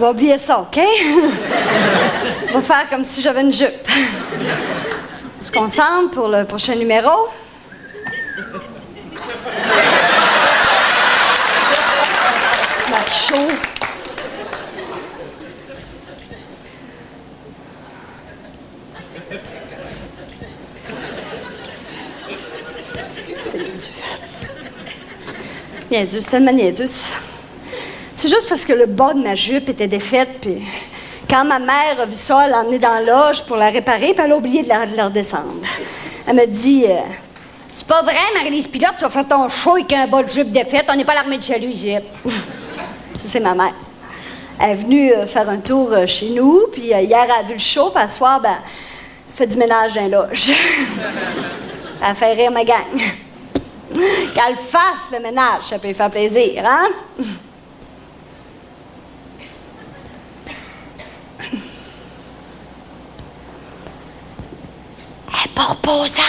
va oublier ça, OK? On va faire comme si j'avais une jupe. On se concentre pour le prochain numéro. Macho. C'est niaiseux. Niaiseux, c'est tellement niaiseux. C'est juste parce que le bas de ma jupe était défaite, puis quand ma mère a vu ça, elle l'a emmenée dans la loge pour la réparer, puis elle a oublié de la redescendre. Elle m'a dit c'est pas vrai, Marie-Lise Pilote, tu vas faire ton show avec un bas de jupe défaite, on n'est pas à l'armée de chalut ici. Ça, c'est ma mère. Elle est venue faire un tour chez nous, puis hier, elle a vu le show, puis ce soir, ben, elle fait du ménage dans la loge. Elle fait rire ma gang. Qu'elle fasse le ménage, ça peut lui faire plaisir, hein? Elle est pas reposante.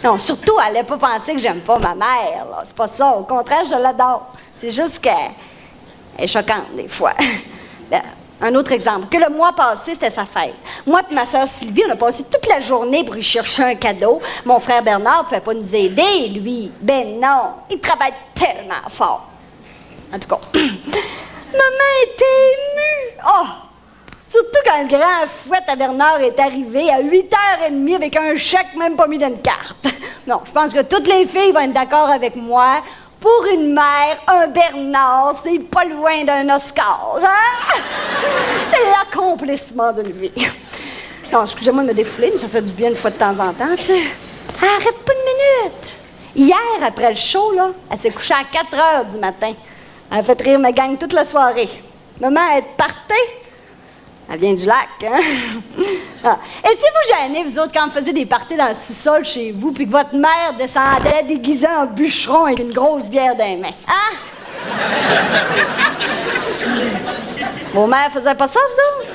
Non, surtout, elle n'a pas pensé que j'aime pas ma mère, là. C'est pas ça. Au contraire, je l'adore. C'est juste qu'elle est choquante, des fois. Un autre exemple. Que le mois passé, c'était sa fête. Moi et ma soeur Sylvie, on a passé toute la journée pour y chercher un cadeau. Mon frère Bernard ne pouvait pas nous aider, lui. Ben non, il travaille tellement fort. En tout cas, maman était émue. Oh! Surtout quand le grand fouette à Bernard est arrivé à 8h30 avec un chèque même pas mis dans une carte. Non, je pense que toutes les filles vont être d'accord avec moi. Pour une mère, un Bernard, c'est pas loin d'un Oscar, hein? C'est l'accomplissement d'une vie. Non, excusez-moi de me défouler, mais ça fait du bien une fois de temps en temps, tu sais. Arrête pas une minute. Hier, après le show, là, elle s'est couchée à 4h du matin. Elle a fait rire ma gang toute la soirée. Maman, elle est partie. Elle vient du lac, hein? Ah. Étiez-vous gênés, vous autres, quand vous faisiez des parties dans le sous-sol chez vous, puis que votre mère descendait déguisée en bûcheron avec une grosse bière dans les mains? Hein? Vos mères faisaient pas ça, vous autres?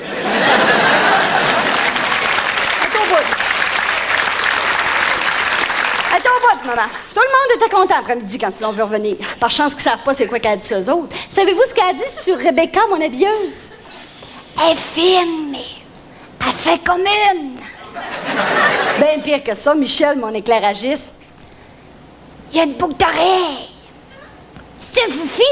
Attends au bout. Attends au bout, maman. Tout le monde était content après-midi quand ils l'ont vu revenir. Par chance qu'ils savent pas c'est quoi qu'elle a dit aux autres. Savez-vous ce qu'elle a dit sur Rebecca, mon habilleuse? Elle est fine, mais elle fait comme une. Bien pire que ça, Michel, mon éclairagiste. Il y a une boucle d'oreille. C'est une foufi.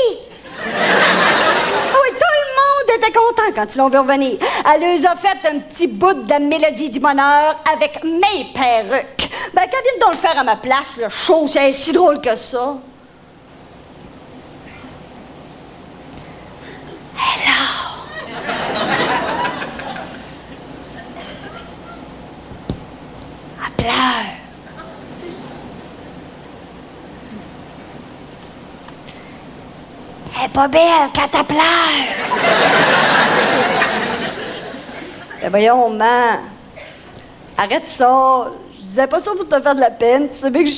Oui, tout le monde était content quand ils l'ont vu revenir. Elle leur a fait un petit bout de la mélodie du bonheur avec mes perruques. Ben, qu'elle vienne donc le faire à ma place, le show, c'est si drôle que ça. Hello. Elle pleure. Elle est pas belle quand elle pleure. Ben voyons, maman. Arrête ça. Je disais pas ça pour te faire de la peine. Tu sais bien que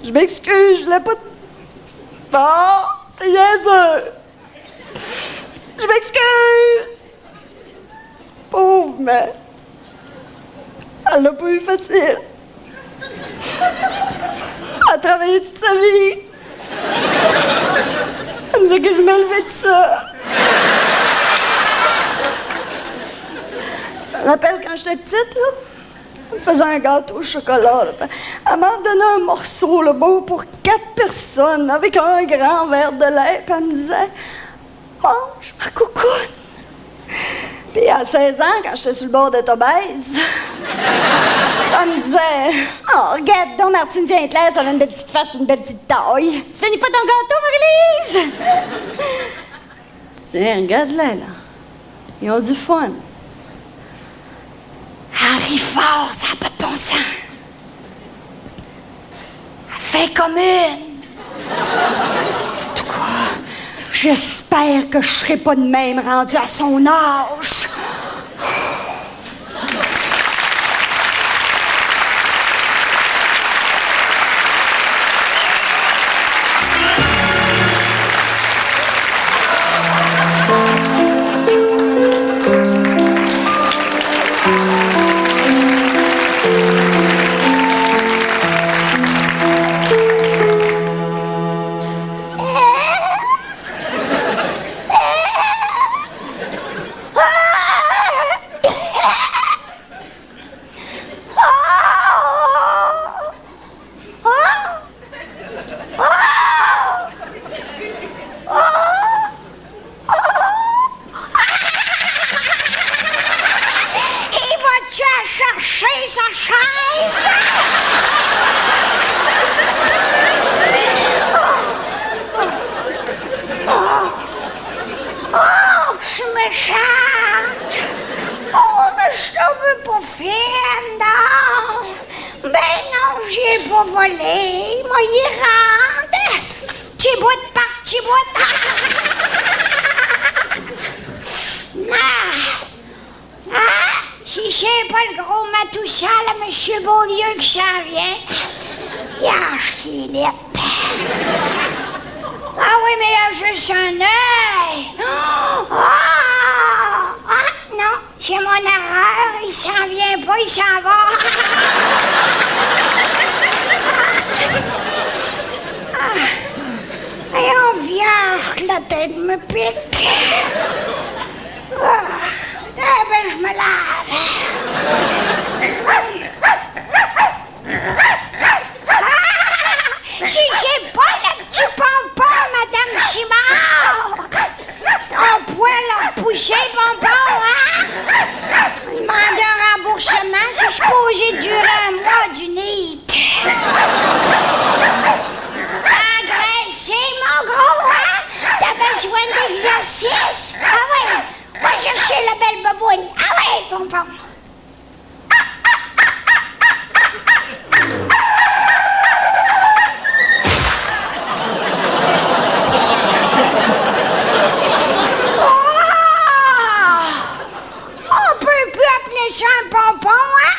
je m'excuse. Je voulais pas... Bon, c'est niaiseux. Je m'excuse. Pauvre mère. Elle l'a pas eu facile. Elle a travaillé toute sa vie. Elle nous a quasiment levé de ça. Je me rappelle quand j'étais petite, là, elle me faisait un gâteau au chocolat. Là. Elle m'en donnait un morceau, là, bon, pour 4 personnes, avec un grand verre de lait. Puis elle me disait, mange ma coucoune. Puis à 16 ans, quand j'étais sur le bord d'être obèse, elle me disait, oh, regarde donc, Martine Saint-Clair, ça a une belle petite face et une belle petite taille. Tu finis pas ton gâteau, Marie-Lise? Tiens, regarde-la, là. Ils ont du fun. Elle rit fort, ça n'a pas de bon sens. Elle fait comme une. En tout cas, j'espère que je serai pas de même rendue à son âge. pas volé, moi y rendre. Chibout, pac, chibout. Si c'est pas le gros Matoussa, là, monsieur Beaulieu qui s'en vient. Yach qu'il est. Ah oui, mais là, juste un œil. Non, c'est mon erreur. Il s'en vient pas, il s'en va. Et on vient que la tête me pique. Eh ben, je me lave. Si c'est pas le petit pompon, Madame Simard! Ton poil a poussé, pompon, hein? Demander un remboursement, c'est supposé durer un mois du nid. Engraissé, mon gros, hein? T'as besoin d'exercice? Ah ouais? Va chercher la belle baboune. Ah ouais, pompon. On peut plus appeler ça un pompon, hein?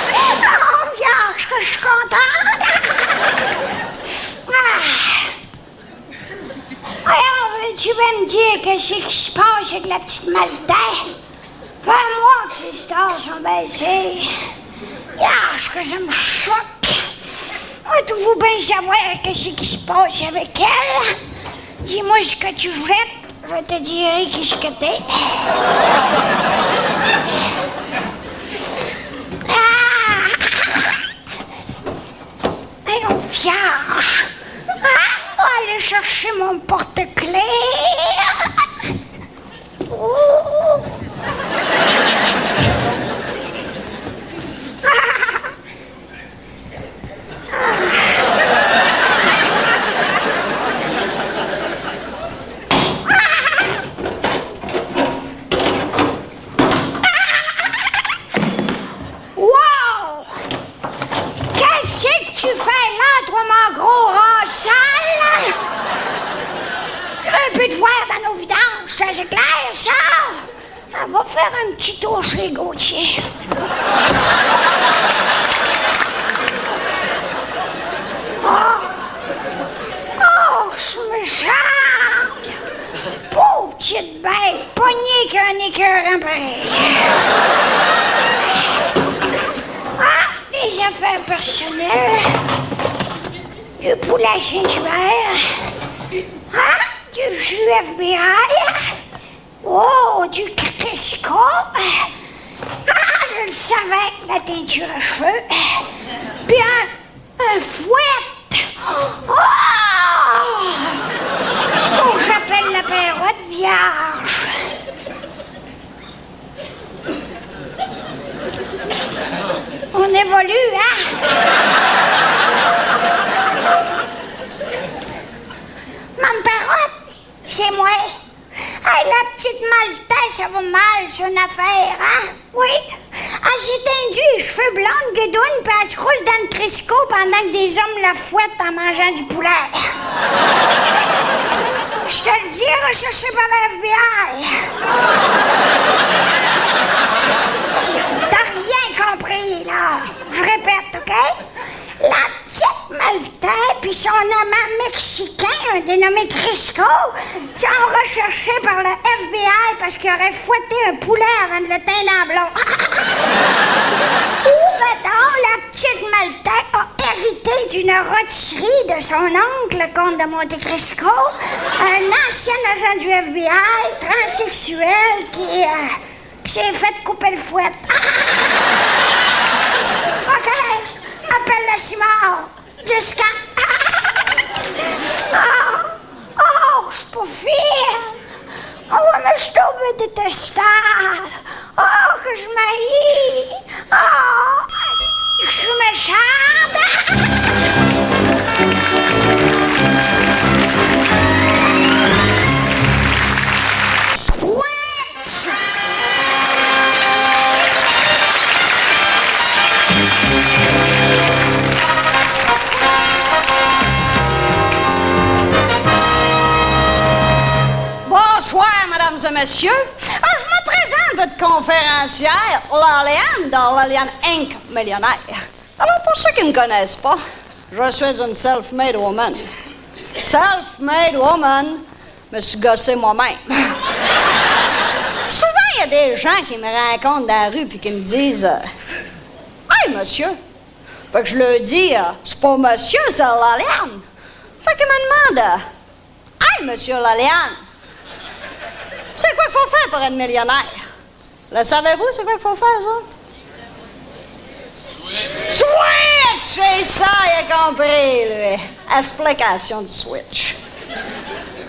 Oh, regarde, je suis contente. Alors, tu vas me dire qu'est-ce qui se passe avec la petite Maltais? Fait un mois que ces stars sont baissées. Yach, que ça me choque. Êtes-vous bien savoir qu'est-ce qui se passe avec elle? Dis-moi ce que tu jettes, je te dirai qui ce que t'es. Allons, vierge. On va aller chercher mon porte-clés. Wow! Qu'est-ce que tu fais là, toi, mon gros rat sale? Un peu de foire dans nos vidanges, ça c'est clair, ça? On va faire un petit tour chez Gauthier. Oh, je me chante! Pauvre petite bête, pognée qu'un écœurant pareil. Les affaires personnelles, du poulet Saint-Hubert, du jus FBI, du Crisco, je le savais, la teinture à cheveux, puis un fouet. Faut que j'appelle la perrotte vierge. On évolue, hein? Mme Perrotte, c'est moi. Hey, la petite Maltais, ça va mal, son affaire, hein? Oui. Elle s'est teindue les cheveux blancs, guédoune, puis elle se roule dans le Crisco pendant que des hommes la fouettent en mangeant du poulet. Je te le dis, recherché par le FBI. T'as rien compris, là. Je répète, OK? La petite Maltais puis son amant mexicain, dénommé Crisco, sont recherchés par le FBI parce qu'ils auraient fouetté un poulet avant de le teindre en blond. Ou, mettons, la petite Maltais a hérité d'une rôtisserie de son oncle, le comte de Monte Cristo, un ancien agent du FBI, transsexuel, qui s'est fait couper le fouet. OK, appelle la Simard. Jusqu'à... Oh, je suis pas fière. Oh, mais je suis tombée détestable. Oh, que je m'haïs. Oh, que je suis méchante. Ouais. monsieur. Je me présente votre conférencière, Laliane, dans Laliane Inc. Millionnaire. Alors, pour ceux qui ne me connaissent pas, je suis une self-made woman. Self-made woman, me suis gossée moi-même. Souvent, il y a des gens qui me rencontrent dans la rue puis qui me disent Hey, monsieur! Fait que je leur dis c'est pas monsieur, c'est Laliane. Fait qu'ils me demandent Hey, monsieur Laliane! C'est quoi qu'il faut faire pour être millionnaire? Le savez-vous, c'est quoi qu'il faut faire, ça? Switch! C'est ça, il a compris, lui. Explication du switch.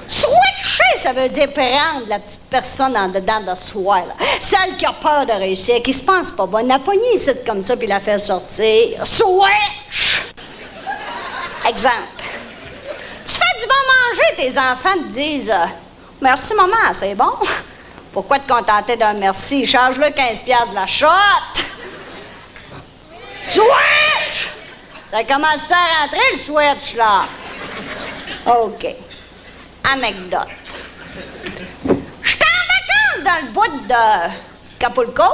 Switcher, ça veut dire prendre la petite personne en dedans de soi, là. Celle qui a peur de réussir, qui se pense pas bonne, la pogner ici comme ça puis la faire sortir. Switch! Exemple. Tu fais du bon manger, tes enfants te disent merci, maman, c'est bon. Pourquoi te contenter d'un merci? Charge-le 15$ de la shot. Switch! Ça commence à rentrer, le switch, là. OK. Anecdote. J'étais en vacances dans le bout de Capulco,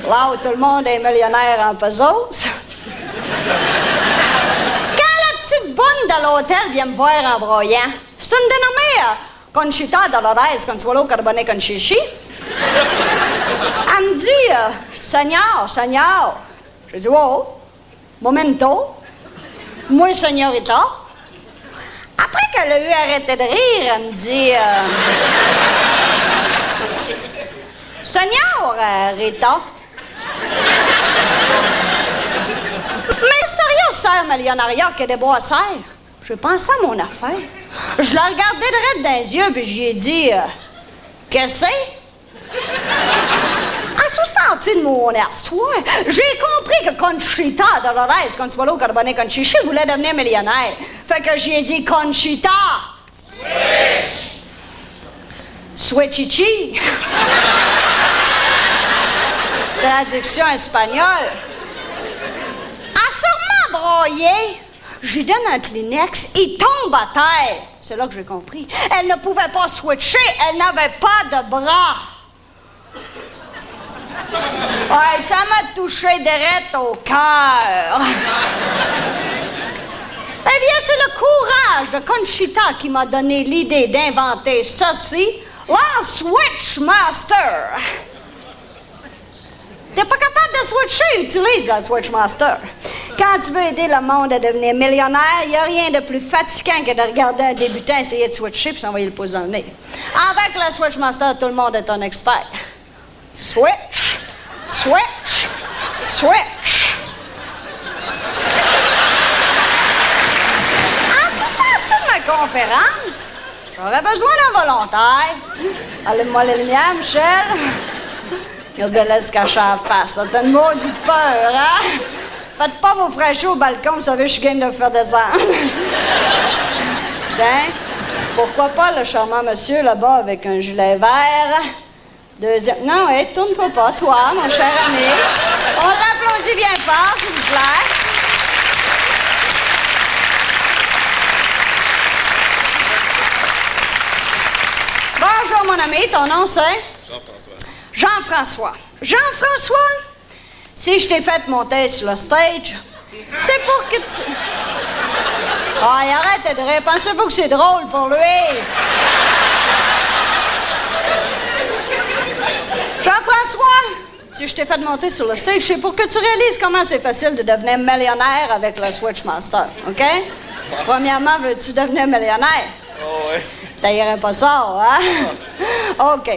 là où tout le monde est millionnaire en pesos. Quand la petite bonne de l'hôtel vient me voir en broyant, c'est une dénommée Conchita Dolores Consuelo Carbone Conchichi. Elle me dit Seigneur. J'ai dit wow, momento, moi señorita. Après qu'elle a eu arrêté de rire, elle me dit Seigneur Rita. Mystérieuse sœur millionnaire que des bois serre. J'ai pensé à mon affaire. Je la regardais droit dans les yeux, puis j'y ai dit qu'est-ce que c'est? En substantiel de mon histoire, j'ai compris que Conchita Dolores Consuelo Carbone Conchichi voulait devenir millionnaire. Fait que j'y ai dit Conchita. Switch! Switchichi. Traduction espagnole. A sûrement broyé. J'y donne un Kleenex, il tombe à terre. C'est là que j'ai compris. Elle ne pouvait pas switcher, elle n'avait pas de bras. Ouais, ça m'a touché direct au cœur. Eh bien, c'est le courage de Conchita qui m'a donné l'idée d'inventer ceci, la Switch Master. T'es pas capable de switcher, utilise la Switch Master. Quand tu veux aider le monde à devenir millionnaire, il n'y a rien de plus fatigant que de regarder un débutant essayer de switcher puis s'envoyer le pouce dans le nez. Avec la Switch Master, tout le monde est un expert. Switch! Switch! Switch! En substantiel de ma conférence, j'aurais besoin d'un volontaire. Allume-moi les lumières, Michel. Regardez-la se cacher en face. T'as une maudite peur, hein? Faites pas vos fraîcheurs au balcon, vous savez, je suis game de vous faire descendre. Tiens, pourquoi pas le charmant monsieur là-bas avec un gilet vert? Deuxième. Non, hé, tourne-toi pas, toi, mon cher ami. On l'applaudit bien fort, s'il vous plaît. Bonjour, mon ami. Ton nom, c'est? Jean-François. Jean-François, si je t'ai fait monter sur le stage, c'est pour que tu... Ah, arrête de rire. Pensez-vous que c'est drôle pour lui? Jean-François, si je t'ai fait monter sur le stage, c'est pour que tu réalises comment c'est facile de devenir millionnaire avec le Switch Master, OK? Premièrement, veux-tu devenir millionnaire? Oh, ouais. T'aillerais pas ça, hein? OK.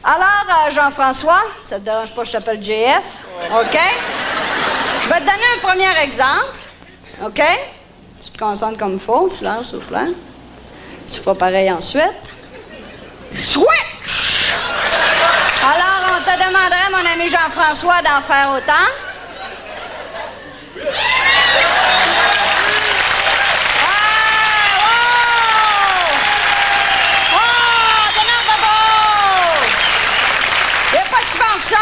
Alors, Jean-François, ça te dérange pas que je t'appelle JF? OK? Je vais te donner un premier exemple. OK? Tu te concentres comme il faut, silence, s'il vous plaît. Tu feras pareil ensuite. Switch! Alors, on te demanderait, mon ami Jean-François, d'en faire autant. Ça!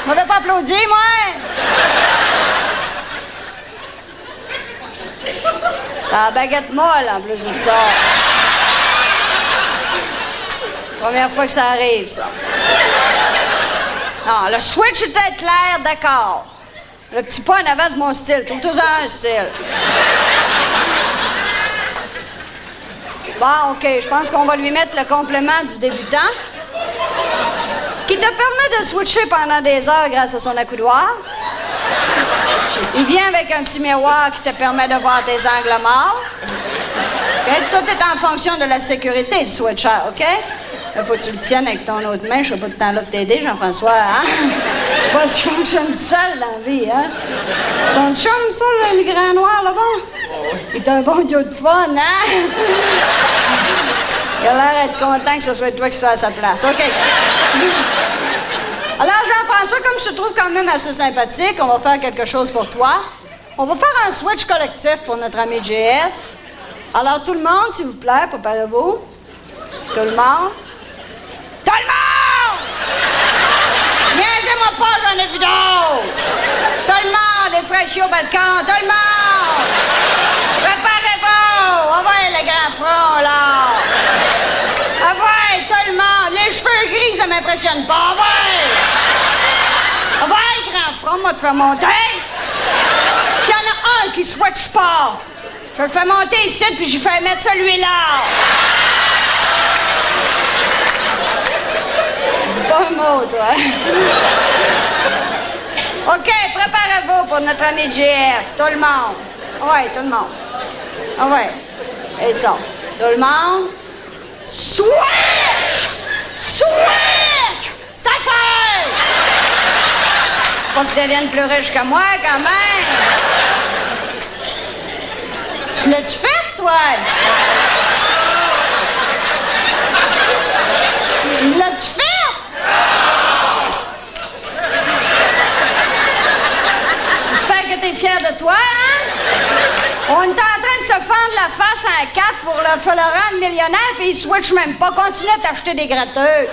Vous m'avez pas applaudi, moi? Ça a baguette molle, en plus de ça. Première fois que ça arrive, ça. Non, le switch était clair, d'accord. Le petit pas en avant, c'est mon style. Trouve-toi-en un style. Bon, OK, je pense qu'on va lui mettre le complément du débutant qui te permet de switcher pendant des heures grâce à son accoudoir. Il vient avec un petit miroir qui te permet de voir tes angles morts. Okay? Tout est en fonction de la sécurité du switcher, OK? Là, faut que tu le tiennes avec ton autre main. Je sais pas de temps là pour t'aider, Jean-François, hein? Pas tu fonctionnes tout seul dans la vie, hein? Ton chum, ça, le grand noir, là-bas? Il est un bon dieu de fun, hein? Il a l'air d'être content que ce soit toi qui sois à sa place. OK. Alors, Jean-François, comme je te trouve quand même assez sympathique, on va faire quelque chose pour toi. On va faire un switch collectif pour notre ami JF. Alors, tout le monde, s'il vous plaît, préparez-vous. Tout le monde. Tout le monde! Niaisez-moi pas, j'en ai vu d'autres! Tout le monde, les fraîchis au balcon, tout le monde! Préparez-vous! On va les grands fronts, là! Ah ouais, tout le monde! Les cheveux gris, ça m'impressionne pas, ah ouais! Ah ouais, grand front, moi, te faire monter! S'il y en a un qui switch pas, je le fais monter ici, puis je fais mettre celui-là! Dis pas un mot, toi. OK, préparez-vous pour notre ami JF. Tout le monde. Ouais, tout le monde. Ah ouais. Et ça. Tout le monde. Switch! Switch! Ça c'est! Pas que tu deviennes plus riche que moi, quand même. Tu l'as-tu fait, toi? L'as-tu fait? J'espère que t'es fier de toi, hein? On est en train de se fendre la face en quatre pour le rendre millionnaire, puis il switch même pas. Continue à t'acheter des gratteux.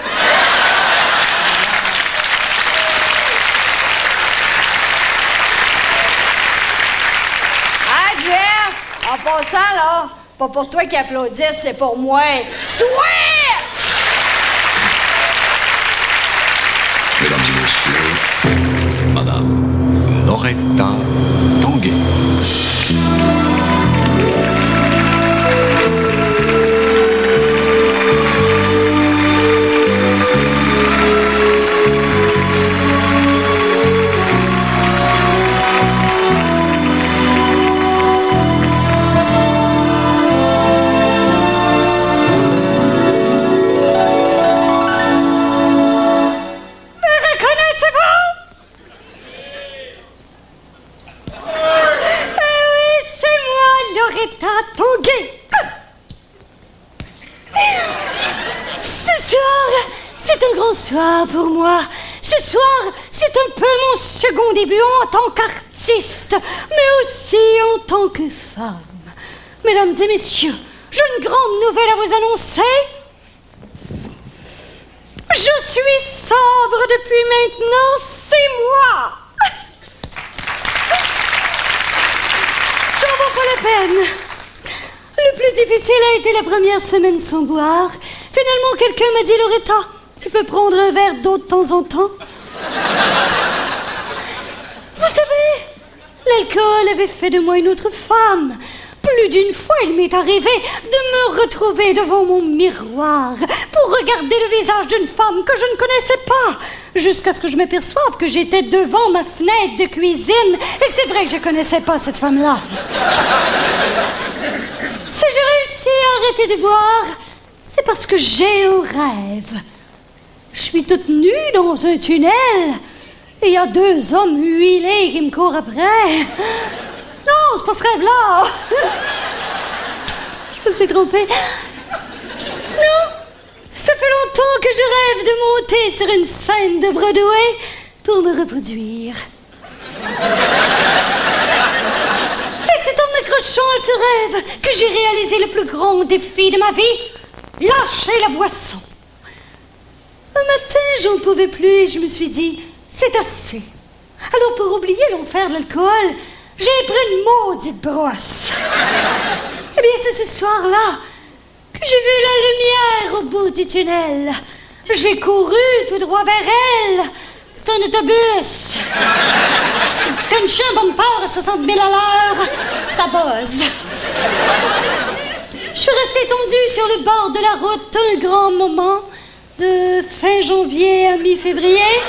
Ah, Jeff, en passant, là, pas pour toi qui applaudissent, c'est pour moi. Switch! Mesdames et messieurs, Madame Loretta Tanguay. Soir pour moi. Ce soir, c'est un peu mon second début en tant qu'artiste, mais aussi en tant que femme. Mesdames et messieurs, j'ai une grande nouvelle à vous annoncer. Je suis sobre depuis maintenant 6 mois. J'en vaut pas la peine. Le plus difficile a été la première semaine sans boire. Finalement, quelqu'un m'a dit, Loretta, tu peux prendre un verre d'eau de temps en temps? Vous savez, l'alcool avait fait de moi une autre femme. Plus d'une fois, il m'est arrivé de me retrouver devant mon miroir pour regarder le visage d'une femme que je ne connaissais pas, jusqu'à ce que je m'aperçoive que j'étais devant ma fenêtre de cuisine et que c'est vrai que je ne connaissais pas cette femme-là. Si j'ai réussi à arrêter de boire, c'est parce que j'ai un rêve. Je suis toute nue dans un tunnel et il y a 2 hommes huilés qui me courent après. Non, c'est pas ce rêve-là. Je me suis trompée. Non, ça fait longtemps que je rêve de monter sur une scène de Broadway pour me reproduire. Et c'est en m'accrochant à ce rêve que j'ai réalisé le plus grand défi de ma vie, lâcher la boisson. Un matin, j'en pouvais plus et je me suis dit, c'est assez. Alors pour oublier l'enfer de l'alcool, j'ai pris une maudite brosse. Eh bien, c'est ce soir-là que J'ai vu la lumière au bout du tunnel. J'ai couru tout droit vers elle. C'est un autobus. Frenchie un bumper à 60 000 à l'heure. Ça buzz. Je suis restée tendue sur le bord de la route un grand moment, de fin janvier à mi-février.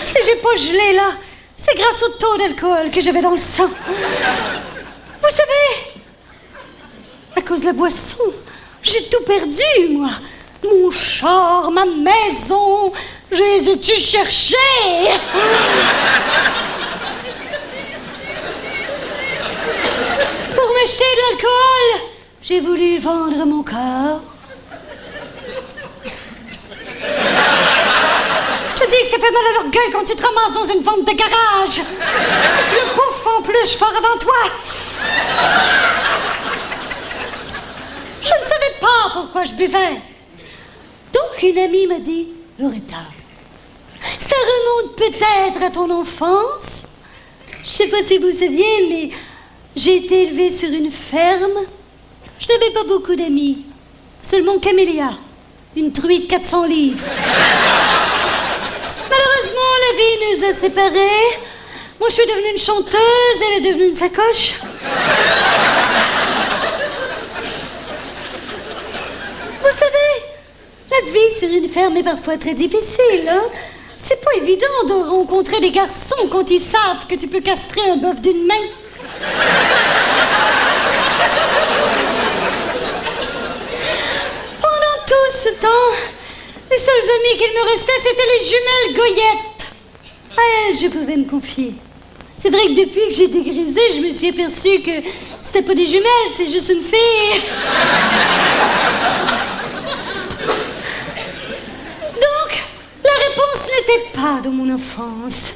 Si j'ai pas gelé là, c'est grâce au taux d'alcool que j'avais dans le sang. Vous savez, à cause de la boisson, j'ai tout perdu, moi. Mon char, ma maison, je les ai-tu cherchés? Pour m'acheter de l'alcool, j'ai voulu vendre mon corps. Je te dis que ça fait mal à l'orgueil quand tu te ramasses dans une vente de garage. Le pouf en plus, je pars avant toi. Je ne savais pas pourquoi je buvais. Donc une amie m'a dit, Loretta, ça remonte peut-être à ton enfance. Je sais pas si vous saviez, mais j'ai été élevée sur une ferme. Je n'avais pas beaucoup d'amis. Seulement Camélia, une truie de 400 livres. Malheureusement, la vie nous a séparés. Moi, je suis devenue une chanteuse, elle est devenue une sacoche. Vous savez, la vie sur une ferme est parfois très difficile, hein? C'est pas évident de rencontrer des garçons quand ils savent que tu peux castrer un bœuf d'une main. Pendant tout ce temps, les seuls amis qu'il me restait, c'était les jumelles Goyette. À elles, je pouvais me confier. C'est vrai que depuis que j'ai dégrisé, je me suis aperçue que c'était pas des jumelles, c'est juste une fille. Donc, la réponse n'était pas dans mon enfance.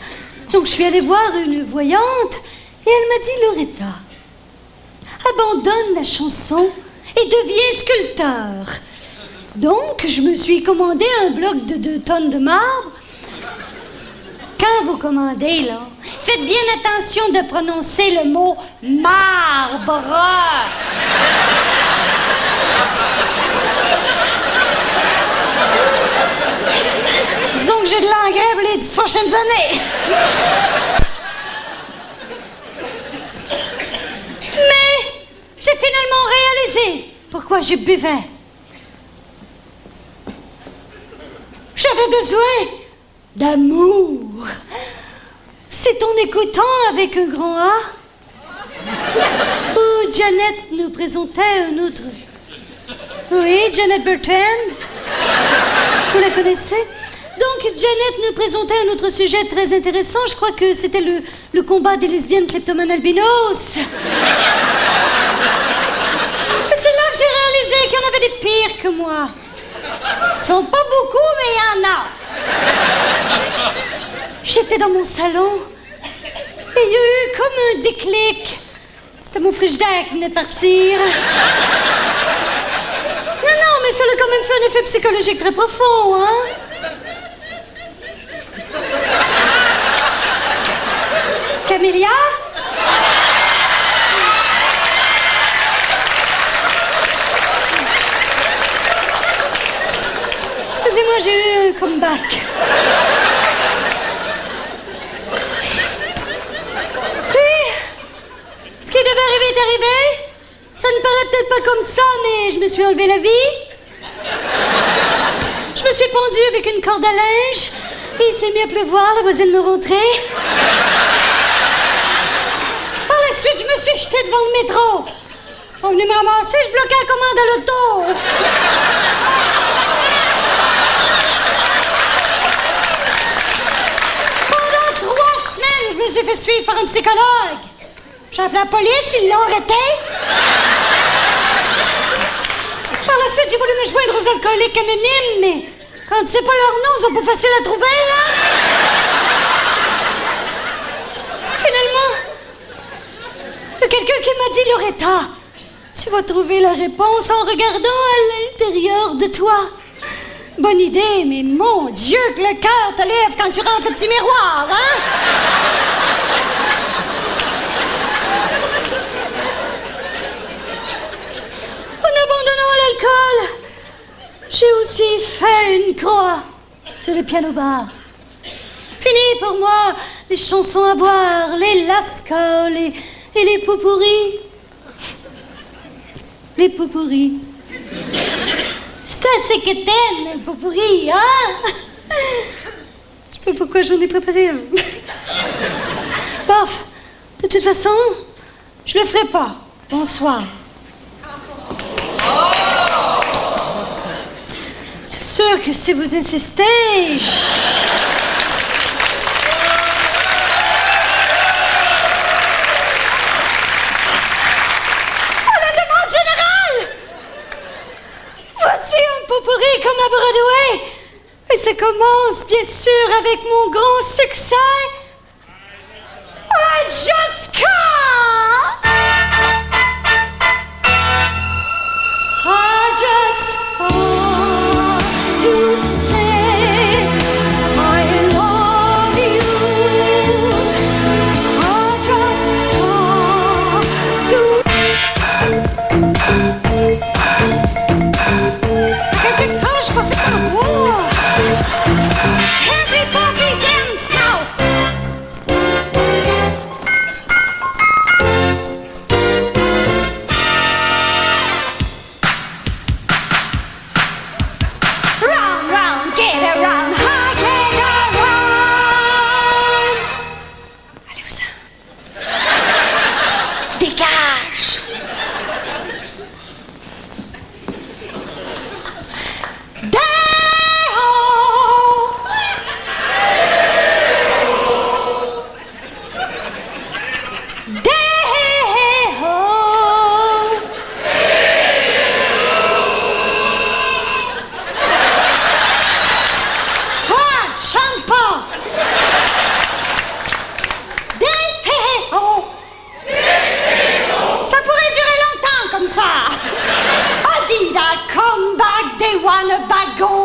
Donc, je suis allée voir une voyante et elle m'a dit, Loretta, abandonne la chanson et deviens sculpteur. Donc, je me suis commandé un bloc de 2 tonnes de marbre. Quand vous commandez, là, faites bien attention de prononcer le mot marbre. Disons que j'ai de l'engrais pour les 10 prochaines années. Mais j'ai finalement réalisé pourquoi je buvais. J'avais besoin d'amour. C'est en écoutant avec un grand A où Janet nous présentait un autre... Oui, Janet Bertrand. Vous la connaissez? Donc, Janet nous présentait un autre sujet très intéressant. Je crois que c'était le combat des lesbiennes kleptomanes albinos. C'est là que j'ai réalisé qu'il y en avait des pires que moi. Ils sont pas beaucoup, mais il y en a. J'étais dans mon salon et il y a eu comme un déclic. C'était mon frigidaire qui venait de partir. Non, mais ça a quand même fait un effet psychologique très profond, hein? Camélia? Excusez-moi, j'ai eu un comeback. Ce qui devait arriver est arrivé. Ça ne paraît peut-être pas comme ça, mais je me suis enlevé la vie. Je me suis pendue avec une corde à linge. Et il s'est mis à pleuvoir, la voisine me rentrait. Par la suite, je me suis jetée devant le métro. Ils sont venus me ramasser, je bloquais la commande à l'auto. Pendant 3 semaines, je me suis fait suivre par un psychologue. J'ai appelé la police, ils l'ont arrêté. Par la suite, j'ai voulu me joindre aux alcooliques anonymes, mais quand tu sais pas leur nom, ils sont pas faciles à trouver, là. Finalement, il y a quelqu'un qui m'a dit, Loretta, tu vas trouver la réponse en regardant à l'intérieur de toi. Bonne idée, mais mon Dieu, que le cœur te lève quand tu rentres le petit miroir, hein? En abandonnant piano bar. Fini pour moi les chansons à boire, les lascaux et les pot-pourris. Les pot-pourris. Ça, c'est que t'aimes, les pot-pourris, hein? Je sais pas pourquoi j'en ai préparé un. Bof, de toute façon, je le ferai pas. Bonsoir. C'est sûr que si vous insistez... Voici un pot-pourri comme à Broadway. Et ça commence, bien sûr, avec mon grand succès. I just can't. I just want to say I love you. I just want to... Arrêtez ça, je peux faire un bout. Everybody dance now. Round, round, get around, get around. Allez-vous-en. Dégage. Did I come back? They wanna back go